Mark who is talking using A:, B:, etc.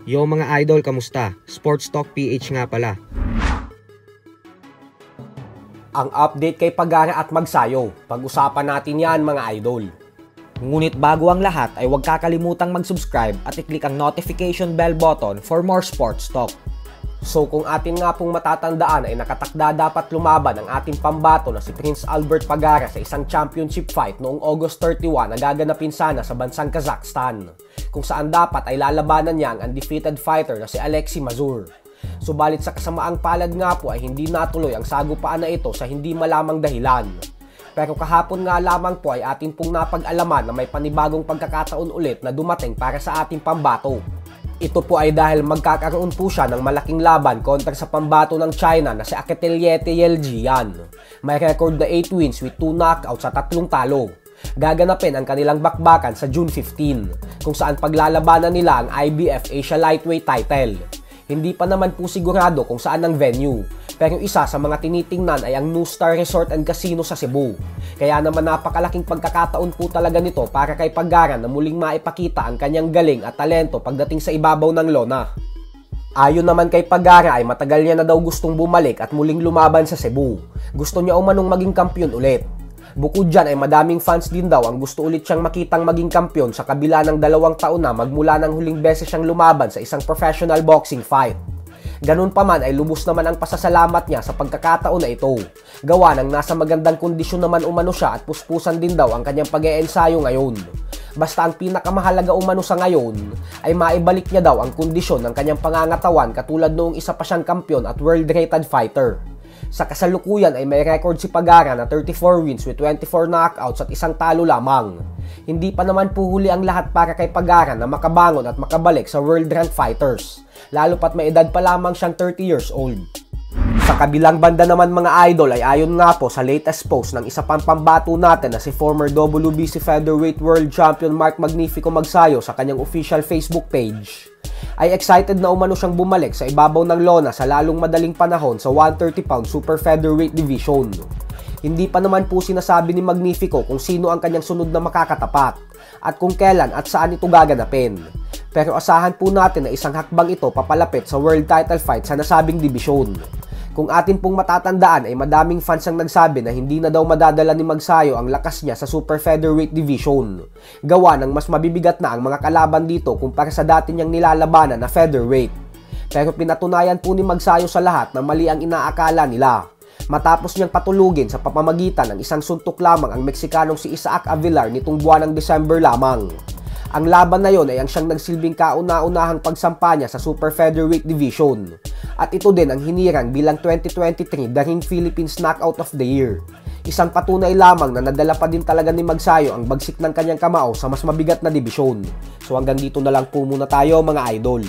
A: Yo mga idol, kamusta? Sports Talk PH nga pala.
B: Ang update kay Pagara at Magsayo. Pag-usapan natin yan mga idol.
C: Ngunit bago ang lahat ay huwag kakalimutang mag-subscribe at i-click ang notification bell button for more sports talk.
B: So kung atin nga pong matatandaan ay nakatakda dapat lumaban ang ating pambato na si Prince Albert Pagara sa isang championship fight noong August 31 na gaganapin sana sa bansang Kazakhstan, kung saan dapat ay lalabanan niya ang undefeated fighter na si Alexei Mazur. Subalit sa kasamaang palad nga po ay hindi natuloy ang sagupaan na ito sa hindi malamang dahilan. Pero kahapon nga lamang po ay atin pong napag-alaman na may panibagong pagkakataon ulit na dumating para sa ating pambato. Ito po ay dahil magkakaroon po siya ng malaking laban kontra sa pambato ng China na si Aketeliete Yeljian. May record na 8 wins with 2 knockouts sa 3 talo. Gaganapin ang kanilang bakbakan sa June 15, kung saan paglalabanan nila ang IBF Asia Lightweight title. Hindi pa naman po sigurado kung saan ang venue, pero isa sa mga tinitingnan ay ang New Star Resort and Casino sa Cebu. Kaya naman napakalaking pagkakataon po talaga nito para kay Pagara na muling maipakita ang kanyang galing at talento pagdating sa ibabaw ng lona. Ayon naman kay Pagara ay matagal niya na daw gustong bumalik at muling lumaban sa Cebu. Gusto niya umanong maging kampiyon ulit. Bukod dyan ay madaming fans din daw ang gusto ulit siyang makitang maging kampiyon sa kabila ng 2 taon na magmula ng huling beses siyang lumaban sa isang professional boxing fight. Ganun pa man ay lubos naman ang pasasalamat niya sa pagkakataon na ito. Gawa ng nasa magandang kondisyon naman umano siya at puspusan din daw ang kanyang pag-eensayo ngayon. Basta ang pinakamahalaga umano sa ngayon ay maibalik niya daw ang kondisyon ng kanyang pangangatawan katulad noong isa pa siyang kampiyon at world-rated fighter. Sa kasalukuyan ay may record si Pagara na 34 wins with 24 knockouts at 1 talo lamang. Hindi pa naman po huli ang lahat para kay Pagara na makabangon at makabalik sa world-ranked fighters, lalo pat may edad pa lamang siyang 30 years old. Sa kabilang banda naman mga idol ay ayon nga po sa latest post ng isa pang pambato natin na si former WBC Featherweight World Champion Mark Magnifico Magsayo sa kanyang official Facebook page, ay excited na umano siyang bumalik sa ibabaw ng lona sa lalong madaling panahon sa 130-pound Super Featherweight Division. Hindi pa naman po sinasabi ni Magnifico kung sino ang kanyang sunod na makakatapat at kung kailan at saan ito gaganapin. Pero asahan po natin na isang hakbang ito papalapit sa world title fight sa nasabing dibisyon. Kung atin pong matatandaan ay madaming fans ang nagsabi na hindi na daw madadala ni Magsayo ang lakas niya sa Super Featherweight Division. Gawa ng mas mabibigat na ang mga kalaban dito kumpara sa dati niyang nilalabanan na featherweight. Pero pinatunayan po ni Magsayo sa lahat na mali ang inaakala nila. Matapos niyang patulugin sa papamagitan ng isang suntok lamang ang Meksikanong si Isaac Avilar nitong buwan ng December lamang. Ang laban na yon ay ang siyang nagsilbing kauna-unahang pagsampa niya sa Super Featherweight Division. At ito din ang hinirang bilang 2023 The Ring Philippines Knockout of the Year. Isang patunay lamang na nadala pa din talaga ni Magsayo ang bagsik ng kanyang kamao sa mas mabigat na dibisyon. So hanggang dito na lang po muna tayo mga idol.